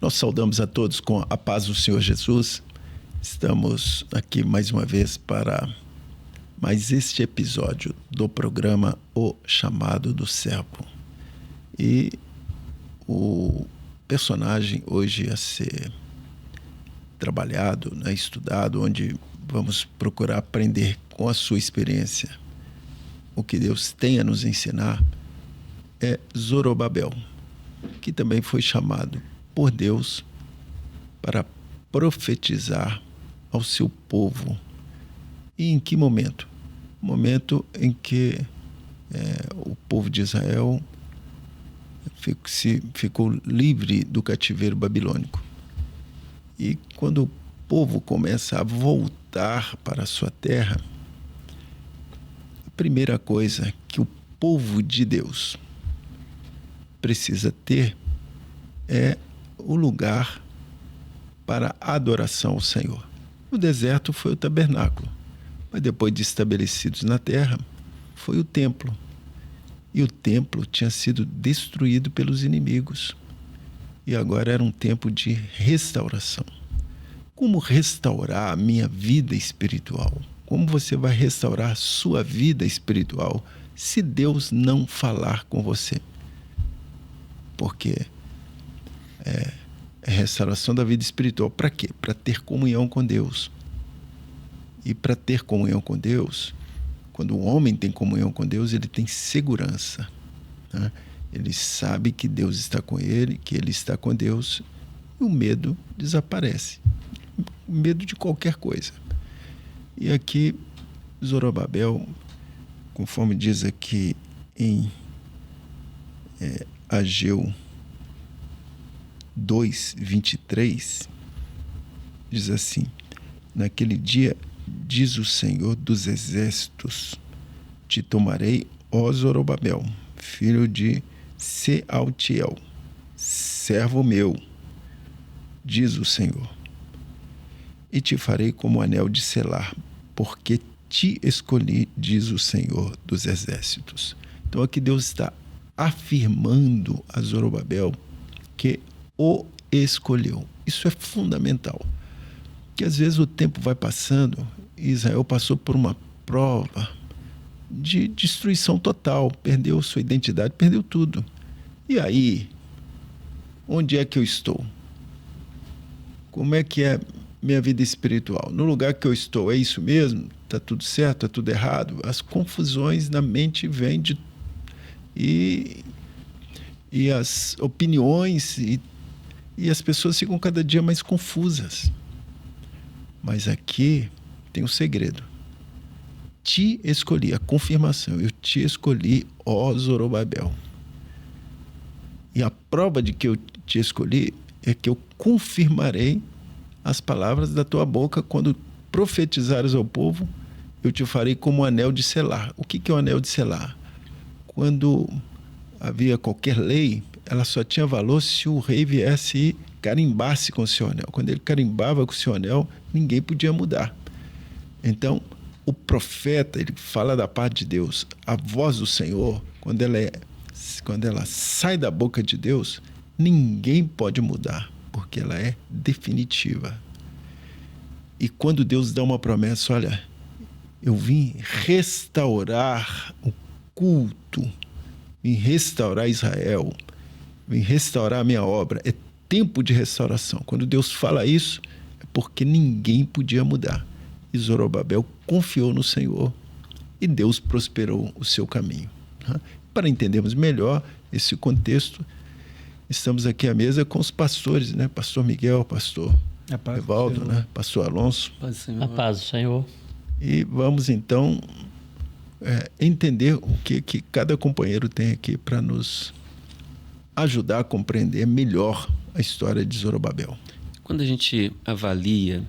Nós saudamos a todos com a paz do Senhor Jesus. Estamos aqui mais uma vez para mais este episódio do programa O Chamado do Servo. E o personagem hoje a ser trabalhado, estudado, onde vamos procurar aprender com a sua experiência o que Deus tem a nos ensinar, é Zorobabel, que também foi chamado por Deus para profetizar ao seu povo. E em que momento? Momento em que o povo de Israel ficou livre do cativeiro babilônico. E quando o povo começa a voltar para a sua terra, a primeira coisa que o povo de Deus precisa ter é o lugar para a adoração ao Senhor. No deserto foi o tabernáculo, mas depois de estabelecidos na terra, foi o templo. E o templo tinha sido destruído pelos inimigos. E agora era um tempo de restauração. Como restaurar a minha vida espiritual? Como você vai restaurar a sua vida espiritual se Deus não falar com você? Porque é restauração da vida espiritual. Para quê? Para ter comunhão com Deus. E para ter comunhão com Deus, quando o homem tem comunhão com Deus, ele tem segurança. Né? Ele sabe que Deus está com ele, que ele está com Deus, e o medo desaparece. O medo de qualquer coisa. E aqui, Zorobabel, conforme diz aqui em Ageu 2:23, diz assim: naquele dia, diz o Senhor dos Exércitos, te tomarei, ó Zorobabel, filho de Sealtiel, servo meu, diz o Senhor, e te farei como anel de selar, porque te escolhi, diz o Senhor dos Exércitos. Então aqui Deus está afirmando a Zorobabel que o escolheu. Isso é fundamental. Porque às vezes o tempo vai passando e Israel passou por uma prova de destruição total, perdeu sua identidade, perdeu tudo. E aí, onde é que eu estou? Como é que é minha vida espiritual? No lugar que eu estou, é isso mesmo? Está tudo certo? Está tudo errado? As confusões na mente vêm e as opiniões e as pessoas ficam cada dia mais confusas. Mas aqui tem um segredo. Te escolhi, a confirmação. Eu te escolhi, ó Zorobabel. E a prova de que eu te escolhi é que eu confirmarei as palavras da tua boca quando profetizares ao povo, eu te farei como um anel de selar. O que é o anel de selar? Quando havia qualquer lei, ela só tinha valor se o rei viesse e carimbasse com o seu anel. Quando ele carimbava com o seu anel, ninguém podia mudar. Então, o profeta, ele fala da parte de Deus. A voz do Senhor, quando ela sai da boca de Deus, ninguém pode mudar, porque ela é definitiva. E quando Deus dá uma promessa, olha, eu vim restaurar o culto, vim restaurar Israel, vim restaurar a minha obra. É tempo de restauração. Quando Deus fala isso, é porque ninguém podia mudar. E Zorobabel confiou no Senhor e Deus prosperou o seu caminho. Para entendermos melhor esse contexto, estamos aqui à mesa com os pastores, né? Pastor Miguel, pastor Evaldo, né? Pastor Alonso. A paz do Senhor. E vamos então entender o que cada companheiro tem aqui para nos ajudar a compreender melhor a história de Zorobabel. Quando a gente avalia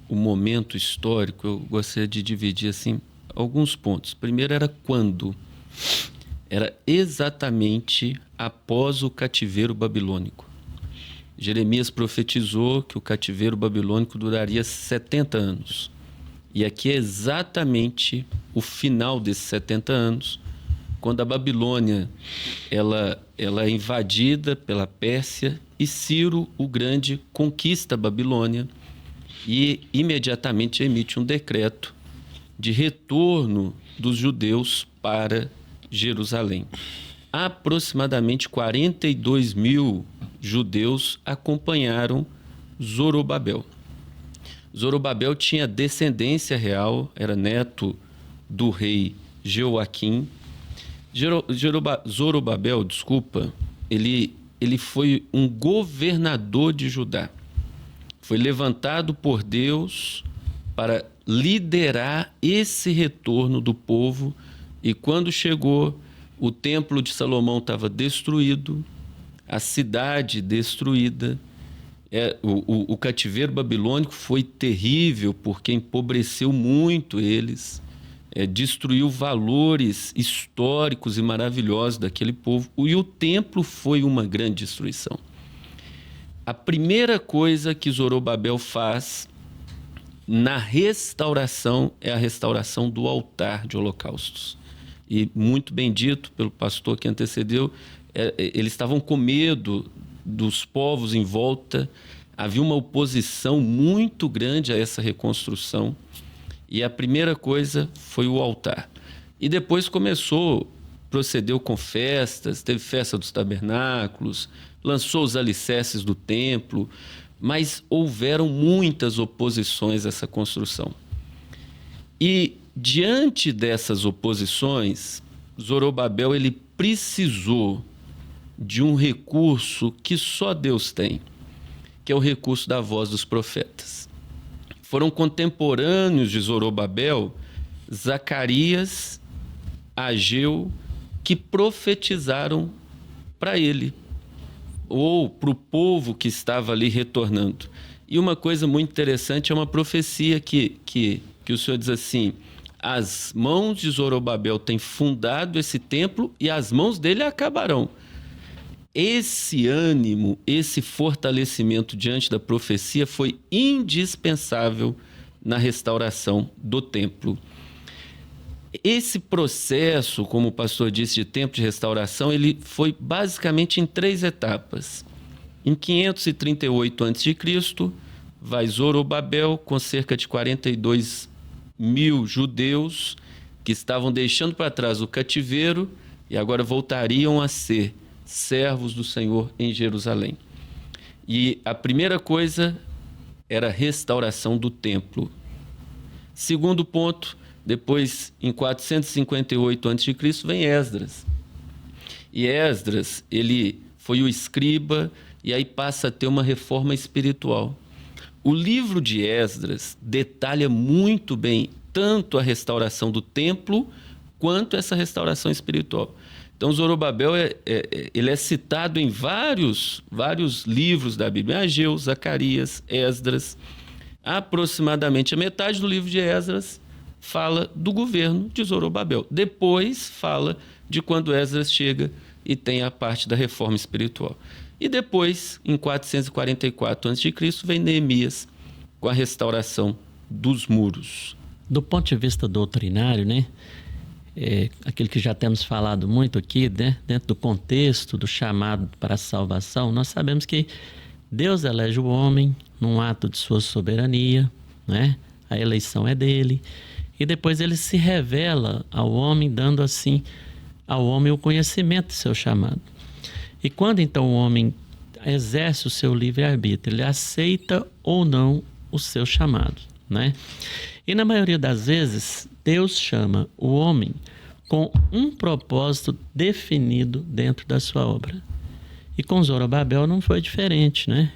o momento histórico, eu gostaria de dividir assim alguns pontos. Primeiro era quando? Era exatamente após o cativeiro babilônico. Jeremias profetizou que o cativeiro babilônico duraria 70 anos. E aqui é exatamente o final desses 70 anos, quando a Babilônia ela é invadida pela Pérsia e Ciro o Grande conquista a Babilônia e imediatamente emite um decreto de retorno dos judeus para Jerusalém. Aproximadamente 42 mil judeus acompanharam Zorobabel. Zorobabel tinha descendência real, era neto do rei Jeoaquim. Zorobabel, ele foi um governador de Judá. Foi levantado por Deus para liderar esse retorno do povo. E quando chegou, o templo de Salomão estava destruído, a cidade destruída. O cativeiro babilônico foi terrível porque empobreceu muito eles, destruiu valores históricos e maravilhosos daquele povo. E o templo foi uma grande destruição. A primeira coisa que Zorobabel faz na restauração é a restauração do altar de holocaustos. E muito bem dito pelo pastor que antecedeu, eles estavam com medo dos povos em volta, havia uma oposição muito grande a essa reconstrução, e a primeira coisa foi o altar. E depois procedeu com festas, teve festa dos tabernáculos, lançou os alicerces do templo, mas houveram muitas oposições a essa construção. E diante dessas oposições, Zorobabel ele precisou de um recurso que só Deus tem, que é o recurso da voz dos profetas. Foram contemporâneos de Zorobabel, Zacarias, Ageu, que profetizaram para ele, ou para o povo que estava ali retornando. E uma coisa muito interessante é uma profecia que o Senhor diz assim: as mãos de Zorobabel têm fundado esse templo e as mãos dele acabarão. Esse ânimo, esse fortalecimento diante da profecia foi indispensável na restauração do templo. Esse processo, como o pastor disse, de tempo de restauração, ele foi basicamente em 3 etapas. Em 538 a.C., vai Zorobabel com cerca de 42 mil judeus que estavam deixando para trás o cativeiro e agora voltariam a ser servos do Senhor em Jerusalém. E a primeira coisa era a restauração do templo. Segundo ponto, depois, em 458 a.C., vem Esdras. E Esdras, ele foi o escriba e aí passa a ter uma reforma espiritual. O livro de Esdras detalha muito bem tanto a restauração do templo quanto essa restauração espiritual. Então, Zorobabel ele é citado em vários livros da Bíblia. Ageu, Zacarias, Esdras. Aproximadamente a metade do livro de Esdras fala do governo de Zorobabel. Depois fala de quando Esdras chega e tem a parte da reforma espiritual. E depois, em 444 a.C., vem Neemias com a restauração dos muros. Do ponto de vista doutrinário, né? Aquilo que já temos falado muito aqui, né? Dentro do contexto do chamado para a salvação, nós sabemos que Deus elege o homem num ato de sua soberania, né? A eleição é dele. E depois ele se revela ao homem, dando assim ao homem o conhecimento do seu chamado. E quando então o homem exerce o seu livre-arbítrio, ele aceita ou não o seu chamado, né? E na maioria das vezes, Deus chama o homem com um propósito definido dentro da sua obra. E com Zorobabel não foi diferente, né?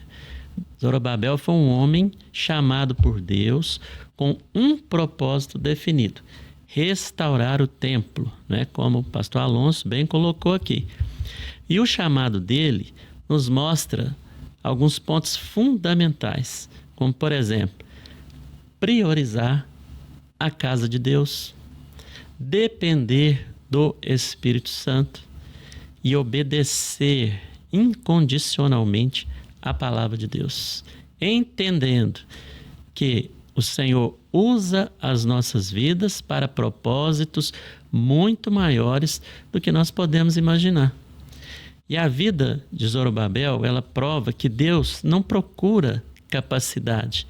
Zorobabel foi um homem chamado por Deus com um propósito definido: restaurar o templo, né? Como o pastor Alonso bem colocou aqui. E o chamado dele nos mostra alguns pontos fundamentais, como, por exemplo, priorizar a casa de Deus, depender do Espírito Santo e obedecer incondicionalmente a palavra de Deus, entendendo que o Senhor usa as nossas vidas para propósitos muito maiores do que nós podemos imaginar. E a vida de Zorobabel, ela prova que Deus não procura capacidade,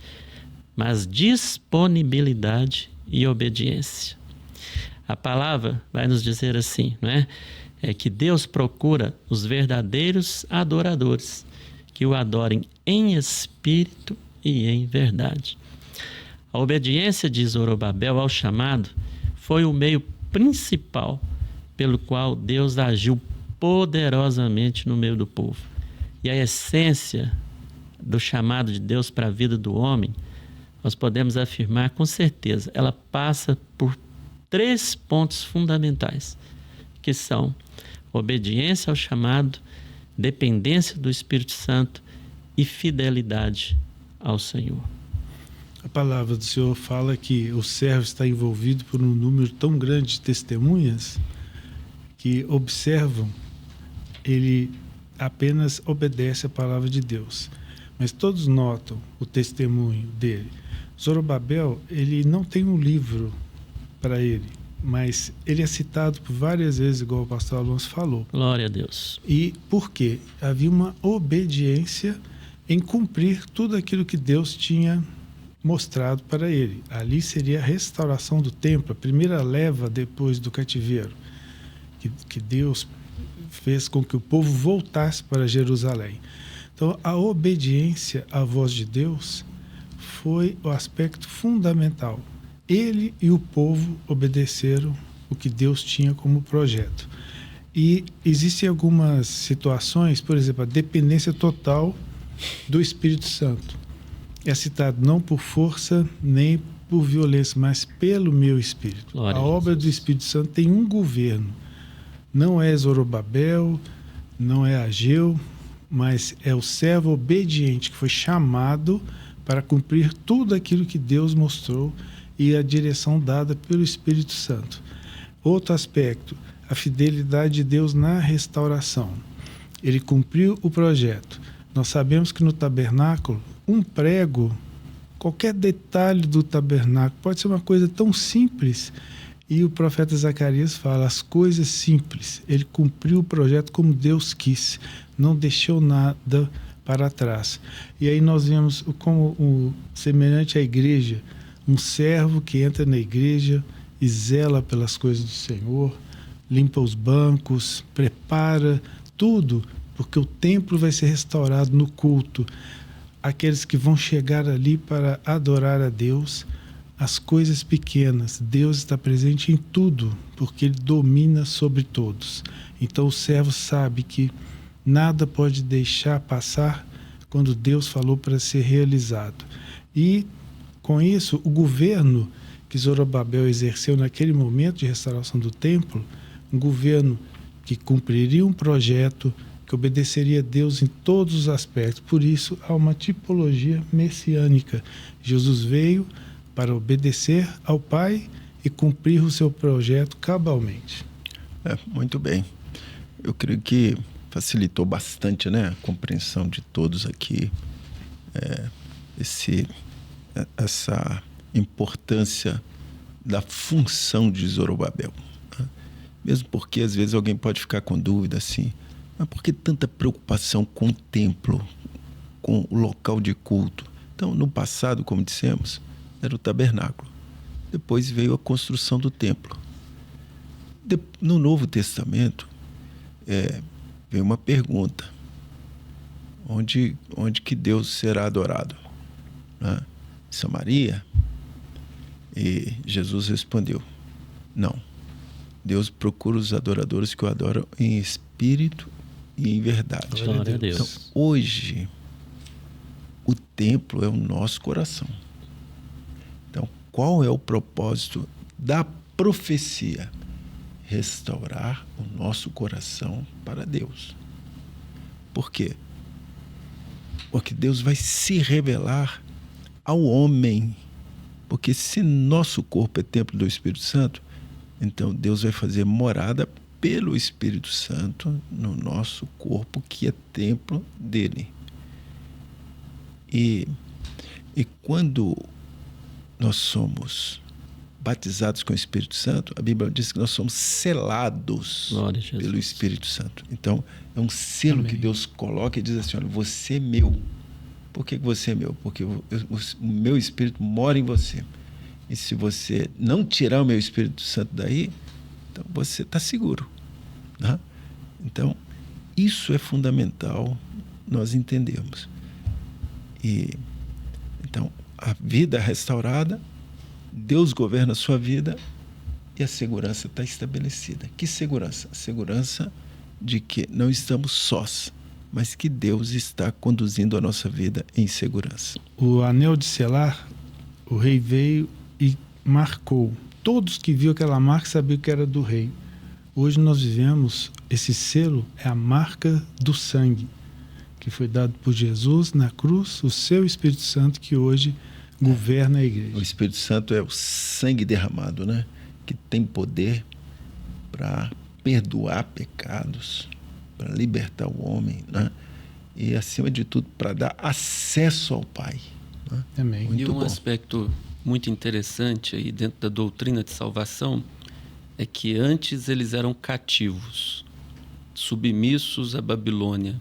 mas disponibilidade e obediência. A palavra vai nos dizer assim, não é? É que Deus procura os verdadeiros adoradores, que o adorem em espírito e em verdade. A obediência de Zorobabel ao chamado foi o meio principal pelo qual Deus agiu poderosamente no meio do povo. E a essência do chamado de Deus para a vida do homem, nós podemos afirmar com certeza, ela passa por 3 pontos fundamentais, que são obediência ao chamado, dependência do Espírito Santo e fidelidade ao Senhor. A palavra do Senhor fala que o servo está envolvido por um número tão grande de testemunhas que observam, ele apenas obedece a palavra de Deus. Mas todos notam o testemunho dele. Zorobabel, ele não tem um livro para ele, mas ele é citado por várias vezes, igual o pastor Alonso falou. Glória a Deus. E por quê? Havia uma obediência em cumprir tudo aquilo que Deus tinha mostrado para ele. Ali seria a restauração do templo, a primeira leva depois do cativeiro, que Deus fez com que o povo voltasse para Jerusalém. Então, a obediência à voz de Deus foi o aspecto fundamental. Ele e o povo obedeceram o que Deus tinha como projeto. E existem algumas situações, por exemplo, a dependência total do Espírito Santo. É citado não por força nem por violência, mas pelo meu Espírito. Glória a obra do Espírito Santo tem um governo. Não é Zorobabel, não é Ageu, mas é o servo obediente que foi chamado para cumprir tudo aquilo que Deus mostrou e a direção dada pelo Espírito Santo. Outro aspecto, a fidelidade de Deus na restauração. Ele cumpriu o projeto. Nós sabemos que no tabernáculo, um prego, qualquer detalhe do tabernáculo, pode ser uma coisa tão simples. E o profeta Zacarias fala, as coisas simples. Ele cumpriu o projeto como Deus quis, não deixou nada para trás. E aí nós vemos como semelhante à igreja, um servo que entra na igreja e zela pelas coisas do Senhor, limpa os bancos, prepara tudo, porque o templo vai ser restaurado no culto. Aqueles que vão chegar ali para adorar a Deus, as coisas pequenas, Deus está presente em tudo, porque Ele domina sobre todos. Então o servo sabe que nada pode deixar passar quando Deus falou para ser realizado. E com isso, o governo que Zorobabel exerceu naquele momento de restauração do templo, um governo que cumpriria um projeto, que obedeceria a Deus em todos os aspectos. Por isso, há uma tipologia messiânica. Jesus veio para obedecer ao Pai e cumprir o seu projeto cabalmente. Muito bem. Eu creio que facilitou bastante, né, a compreensão de todos aqui, essa importância da função de Zorobabel. Né? Mesmo porque às vezes alguém pode ficar com dúvida assim, mas por que tanta preocupação com o templo, com o local de culto? Então, no passado, como dissemos, era o tabernáculo. Depois veio a construção do templo. No Novo Testamento, veio uma pergunta. Onde que Deus será adorado? Né? Samaria? E Jesus respondeu, não. Deus procura os adoradores que o adoram em espírito e em verdade. Glória a Deus. Então, hoje, o templo é o nosso coração. Então, qual é o propósito da profecia? Restaurar o nosso coração para Deus. Por quê? Porque Deus vai se revelar ao homem. Porque se nosso corpo é templo do Espírito Santo, então Deus vai fazer morada pelo Espírito Santo no nosso corpo, que é templo dele. E quando nós somos batizados com o Espírito Santo, a Bíblia diz que nós somos selados pelo Espírito Santo. Então, é um selo que Deus coloca e diz assim, olha, você é meu. Por que você é meu? Porque o meu Espírito mora em você. E se você não tirar o meu Espírito Santo daí, então você está seguro. Né? Então, isso é fundamental nós entendermos. Então, a vida restaurada, Deus governa a sua vida e a segurança está estabelecida. Que segurança? A segurança de que não estamos sós, mas que Deus está conduzindo a nossa vida em segurança. O anel de selar, o rei veio e marcou. Todos que viram aquela marca sabiam que era do rei. Hoje nós vivemos, esse selo é a marca do sangue, que foi dado por Jesus na cruz, o seu Espírito Santo que hoje governa a igreja. O Espírito Santo é o sangue derramado, né? Que tem poder para perdoar pecados, para libertar o homem, né? E, acima de tudo, para dar acesso ao Pai. Né? Amém. E um aspecto muito interessante aí dentro da doutrina de salvação é que antes eles eram cativos, submissos à Babilônia.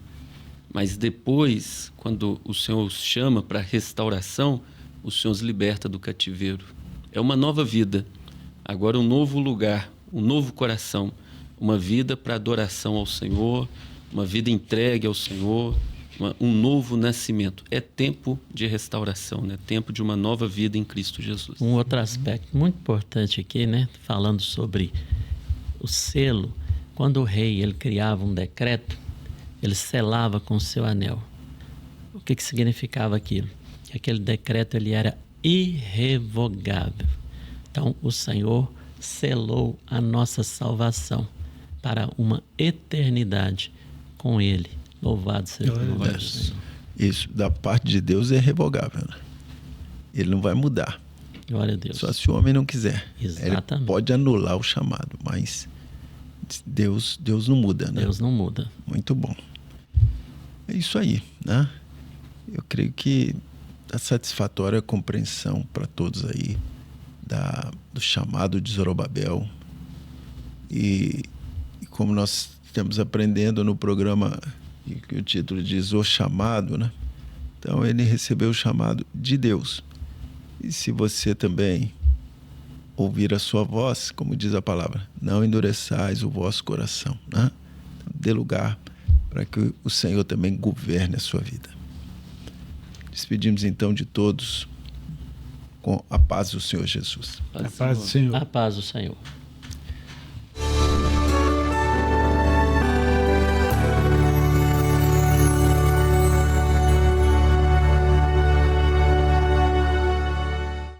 Mas depois, quando o Senhor os chama para restauração, o Senhor os liberta do cativeiro. É uma nova vida, agora um novo lugar, um novo coração, uma vida para adoração ao Senhor, uma vida entregue ao Senhor, um novo nascimento. É tempo de restauração, né? Tempo de uma nova vida em Cristo Jesus. Um outro aspecto muito importante aqui, né? Falando sobre o selo, quando o rei ele criava um decreto, ele selava com o seu anel. O que significava aquilo? Que aquele decreto ele era irrevogável. Então, o Senhor selou a nossa salvação para uma eternidade com Ele. Louvado seja o nome do Senhor. Isso, da parte de Deus, é irrevogável. Né? Ele não vai mudar. Glória a Deus. Só se o homem não quiser. Exatamente. Ele pode anular o chamado, mas Deus não muda. Né? Deus não muda. Muito bom. É isso aí, né? Eu creio que a satisfatória compreensão para todos aí do chamado de Zorobabel e como nós estamos aprendendo no programa que o título diz O Chamado, né? Então ele recebeu o chamado de Deus. E se você também ouvir a sua voz, como diz a palavra, não endureçais o vosso coração, né? Então, dê lugar para que o Senhor também governe a sua vida. Despedimos então de todos com a paz do Senhor Jesus. A paz do Senhor. A paz do Senhor.